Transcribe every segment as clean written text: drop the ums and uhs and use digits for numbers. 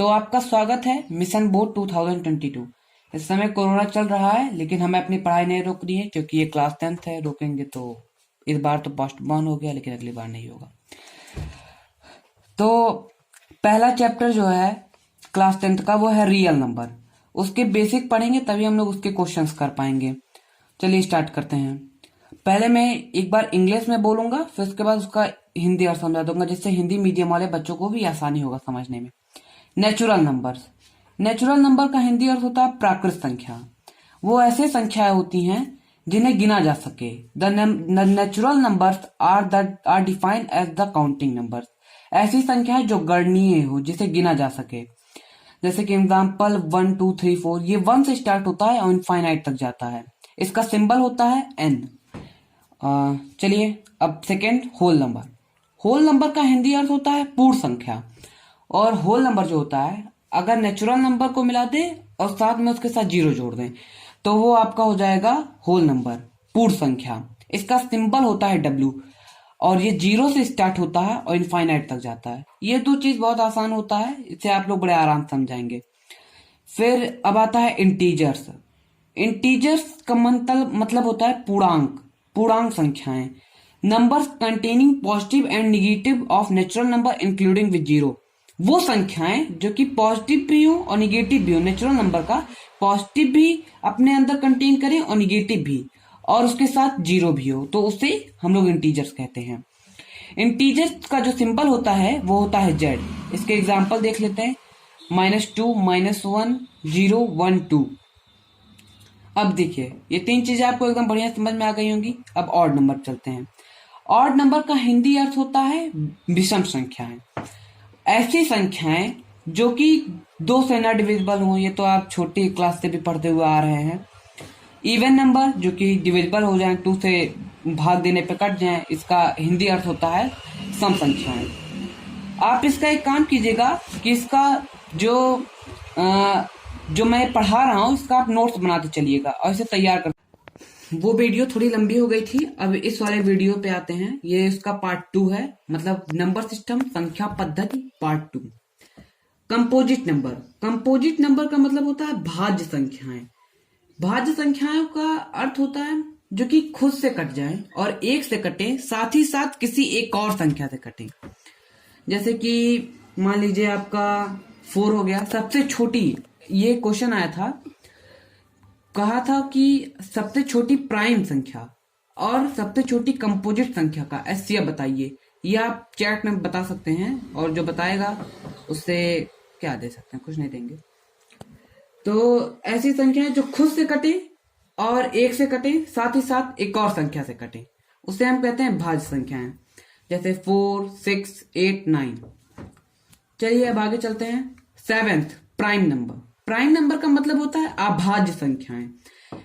तो आपका स्वागत है मिशन बोर्ड 2022। इस समय कोरोना चल रहा है, लेकिन हमें अपनी पढ़ाई नहीं रोकनी है क्योंकि ये क्लास 10th है। रोकेंगे तो इस बार तो पोस्टपोन हो गया, लेकिन अगली बार नहीं होगा। तो पहला चैप्टर जो है क्लास 10th का वो है रियल नंबर। उसके बेसिक पढ़ेंगे तभी हम लोग उसके क्वेश्चंस कर पाएंगे। चलिए स्टार्ट करते हैं। पहले मैं एक बार इंग्लिश में बोलूंगा, फिर उसके बाद उसका हिंदी अर्थ समझा दूंगा, जिससे हिंदी मीडियम वाले बच्चों को भी आसानी होगा समझने में। Natural numbers. नेचुरल नंबर का हिंदी अर्थ होता है प्राकृत संख्या। वो ऐसे संख्याएं होती हैं जिन्हें गिना जा सके। The natural numbers are defined as the counting numbers. ऐसी संख्याएं जो गणनीय हो, जिसे गिना जा सके। जैसे कि एग्जाम्पल 1 2 3 4, ये 1 से स्टार्ट होता है और इनफाइनाइट तक जाता है। इसका सिंबल होता है n। चलिए अब second, whole number. Whole number का हिंदी अर्थ होता है पूर्ण संख्या। और होल नंबर जो होता है, अगर नेचुरल नंबर को मिला दे और साथ में उसके साथ जीरो जोड़ दें तो वो आपका हो जाएगा होल नंबर, पूर्ण संख्या। इसका सिंबल होता है W और ये 0 से स्टार्ट होता है और इनफाइनाइट तक जाता है। ये दो चीज बहुत आसान होता है, इसे आप लोग बड़े आराम से समझाएंगे। फिर अब आता है इंटीजर्स। इंटीजर्स का मतलब होता है पूर्णांक, पूर्णांक संख्याएं। Numbers containing positive and negative of natural number including with zero. वो संख्याएं जो कि पॉजिटिव भी हो और निगेटिव भी हो। नेचुरल नंबर का पॉजिटिव भी अपने अंदर कंटेन करें और निगेटिव भी, और उसके साथ जीरो भी हो, तो उसे हम लोग इंटीजर्स कहते हैं। इंटीजर्स का जो सिंबल होता है वो होता है जेड। इसके एग्जाम्पल देख लेते हैं, -2, -1, 0, 1, 2। अब देखिए ये तीन चीजें आपको एकदम बढ़िया समझ में आ गई होंगी। अब ऑड नंबर चलते हैं। ऑड नंबर का हिंदी अर्थ होता है विषम संख्याएं। ऐसी संख्याएं जो कि 2 से न डिविजिबल हो, ये तो आप छोटी क्लास से भी पढ़ते हुए आ रहे हैं। इवन नंबर जो कि डिविजिबल हो जाए, 2 से भाग देने पे कट जाए, इसका हिंदी अर्थ होता है सम संख्याएं। आप इसका एक काम कीजिएगा कि इसका जो मैं पढ़ा रहा हूँ इसका आप नोट्स बनाते चलिएगा और इसे तैयार कर। वो वीडियो थोड़ी लंबी हो गई थी, अब इस वाले वीडियो पे आते हैं। ये इसका पार्ट 2 है, मतलब नंबर सिस्टम संख्या पद्धति part 2। Composite number. Composite number का मतलब होता है भाज्य संख्याएं। भाज्य संख्याओं का अर्थ होता है जो कि खुद से कट जाए और एक से कटे, साथ ही साथ किसी एक और संख्या से कटे। जैसे कि मान लीजिए आपका 4 हो गया, सबसे छोटी, ये क्वेश्चन आया था, कहा था कि सबसे छोटी प्राइम संख्या और सबसे छोटी कंपोजिट संख्या का एचसीएफ बताइए। ये आप चैट में बता सकते हैं और जो बताएगा उससे क्या दे सकते हैं, कुछ नहीं देंगे। तो ऐसी संख्याएं जो खुद से कटे और एक से कटे, साथ ही साथ एक और संख्या से कटे, उसे हम कहते हैं भाज्य संख्याएं। जैसे 4 6 8 9। चलिए अब आगे चलते हैं। 7th, prime number. Prime number का मतलब होता है अभाज्य संख्याएं।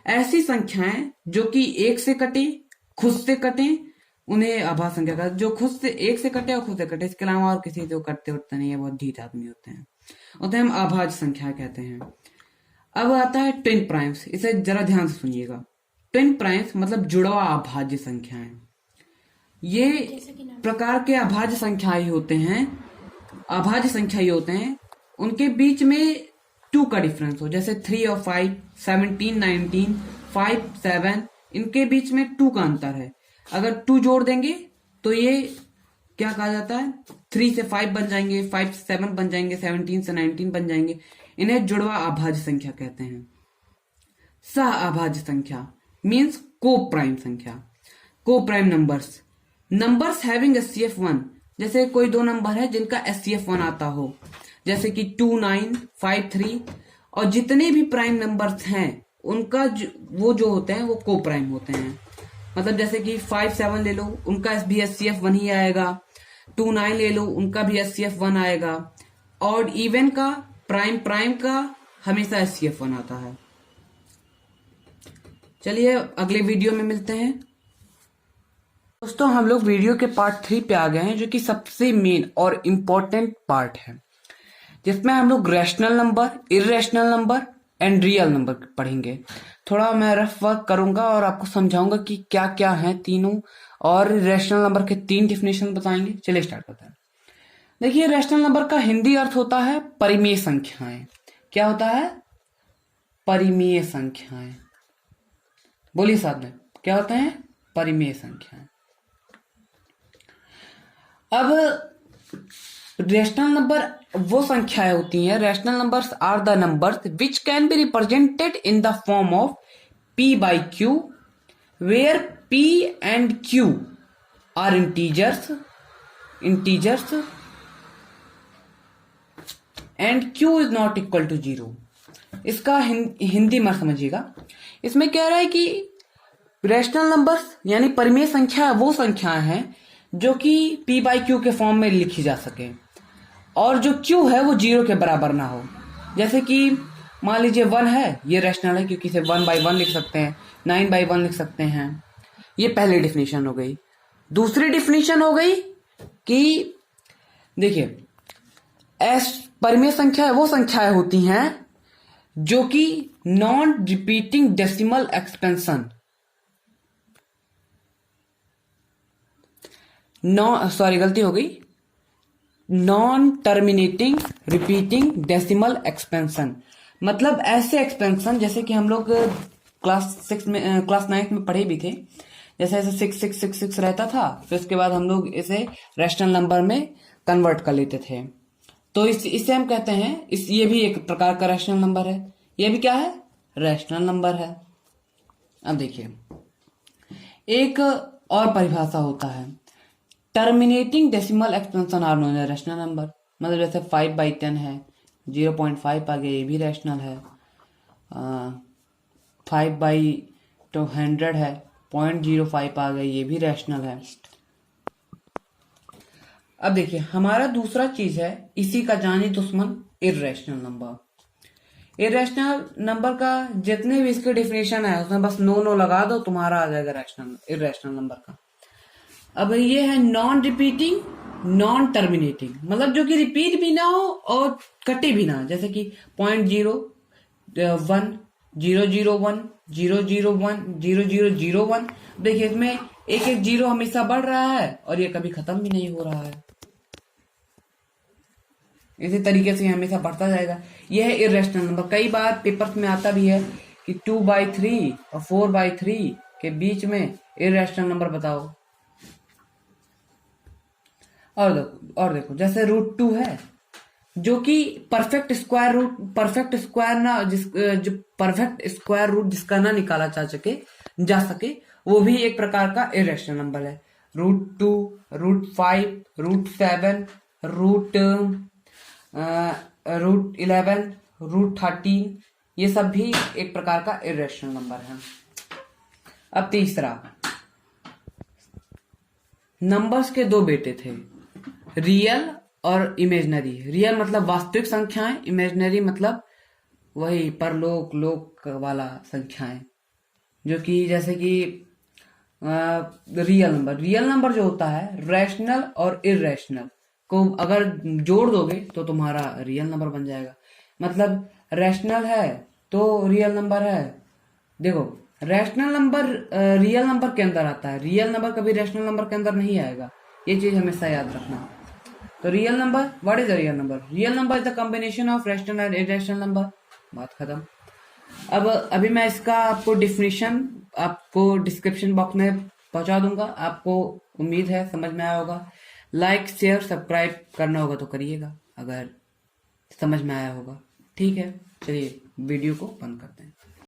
ऐसी संख्याएं जो कि एक से कटे, खुद से कटे, उन्हें अभाज्य संख्या का, जो खुद से एक से कटे और खुद से कटे, इसके अलावा और किसी से कटते उठते नहीं है, बहुत ढीठ आदमी होते हैं, उन्हें हम अभाज्य संख्या कहते हैं। अब आता है ट्विन प्राइम्स। इसे जरा ध्यान से सुनिएगा। ट्विन प्राइम्स मतलब जुड़वा अभाज्य संख्याएं। ये प्रकार के अभाज्य संख्याएं होते हैं, अभाज्य संख्या ही होते हैं, उनके बीच में 2 का डिफरेंस हो। जैसे 3 और 5, 17 19, 5 7, इनके बीच में 2 का अंतर है। अगर 2 जोड़ देंगे तो ये क्या कहा जाता है, 3 से 5 बन जाएंगे, 5 से 7 बन जाएंगे, 17 से 19 बन जाएंगे। इन्हें जुड़वा अभाज्य संख्या कहते हैं। सह अभाज्य संख्या मीन्स को प्राइम संख्या। को prime numbers, numbers having HCF 1। जैसे कोई 2 नंबर है जिनका एचसीएफ 1 आता हो, जैसे कि 2 9 5 3, और जितने भी प्राइम नंबर्स हैं उनका वो जो होते हैं वो को प्राइम होते हैं। मतलब जैसे कि 5 7 ले लो, उनका भी एचसीएफ 1 ही आएगा। 2 9 ले लो, उनका भी एचसीएफ 1 आएगा। और इवन का, प्राइम का हमेशा एचसीएफ 1 आता है। चलिए अगले वीडियो में मिलते हैं। दोस्तों हम लोग वीडियो के पार्ट 3 पे आ गए हैं, जो कि सबसे मेन और इम्पोर्टेंट पार्ट है, जिसमें हम लोग rational number, irrational number and real number पढ़ेंगे। थोड़ा मैं रफ वर्क करूंगा और आपको समझाऊंगा कि क्या क्या है तीनों, और रैशनल नंबर के 3 डिफिनेशन बताएंगे। चलिए स्टार्ट करते हैं। देखिए रैशनल नंबर का हिंदी अर्थ होता है परिमेय संख्याएं। क्या होता है? परिमेय संख्याएं। बोलिए साथ में, क्या होते हैं? परिमेय संख्याएं। अब रैशनल नंबर वो संख्याएं होती हैं, rational numbers are the numbers which can be represented in the form of p by q where p and q are integers and q is not equal to 0। इसका हिंदी में समझिएगा। इसमें कह रहा है कि रैशनल नंबर्स यानी परिमेय संख्या वो संख्याएं हैं जो कि p by q के फॉर्म में लिखी जा सके और जो q है वो 0 के बराबर ना हो। जैसे कि मान लीजिए 1 है, ये रैशनल है क्योंकि इसे 1 by 1 लिख सकते हैं, 9 by 1 लिख सकते हैं। ये पहली डिफिनीशन हो गई। दूसरी डिफिनीशन हो गई कि देखिए परिमेय संख्या वो संख्याएं होती हैं जो कि नॉन रिपीटिंग डेसिमल एक्सपेंशन गलती हो गई, non terminating repeating decimal expansion. मतलब ऐसे एक्सपेंशन जैसे कि हम लोग क्लास 9 में पढ़े भी थे, जैसे ऐसे 6666 रहता था, फिर उसके बाद हम लोग इसे रैशनल नंबर में कन्वर्ट कर लेते थे। तो इसे हम कहते हैं ये भी एक प्रकार का रैशनल नंबर है। ये भी क्या है? रैशनल नंबर है। अब देखिए एक और परिभाषा होता है, terminating decimal expansion are known as rational number. मतलब जैसे 5/10 है, 0.5 आ गया, ये भी रैशनल है। 5/200 है, 0.05 आ गया, ये भी रैशनल है। अब देखिए हमारा दूसरा चीज है इसी का जानी दुश्मन, इर्रेशनल नंबर। इर्रेशनल नंबर का जितने भी इसके डिफिनेशन है उसमें बस नो लगा दो, तुम्हारा आ जाएगा इर्रेशनल नंबर का। अब ये है नॉन रिपीटिंग नॉन टर्मिनेटिंग, मतलब जो कि रिपीट भी ना हो और कटे भी ना, जैसे कि 0.01 001 001 0001। देखिए इसमें एक एक जीरो हमेशा बढ़ रहा है और ये कभी खत्म भी नहीं हो रहा है। इसी तरीके से हमेशा बढ़ता जाएगा। यह है इर्रेशनल नंबर। कई बार पेपर्स में आता भी है कि 2/3 और 4/3 के बीच में इर्रेशनल नंबर बताओ। और देखो जैसे √2 है जो कि परफेक्ट स्क्वायर रूट जिसका ना निकाला जा सके वो भी एक प्रकार का इर्रेशनल नंबर है। √2 √5 √7 √11 √13 ये सब भी एक प्रकार का इर्रेशनल नंबर है। अब तीसरा, नंबर्स के दो बेटे थे, रियल और इमेजनरी। रियल मतलब वास्तविक संख्याएं, इमेजनरी मतलब वही परलोक लोक वाला संख्याएं, जो कि जैसे कि रियल नंबर जो होता है रैशनल और इर्रेशनल को अगर जोड़ दोगे तो तुम्हारा रियल नंबर बन जाएगा। मतलब रैशनल है तो रियल नंबर है। देखो रैशनल नंबर रियल नंबर के अंदर आता है, रियल नंबर कभी रैशनल नंबर के अंदर नहीं आएगा, ये चीज हमेशा याद रखना। तो real number, what is the real number? Real number is the combination of rational and irrational number. बात खत्म। अब अभी मैं इसका आपको डिफिनीशन आपको डिस्क्रिप्शन बॉक्स में पहुंचा दूंगा, आपको उम्मीद है समझ में आया होगा। लाइक शेयर सब्सक्राइब करना होगा तो करिएगा अगर समझ में आया होगा। ठीक है, चलिए वीडियो को बंद करते हैं।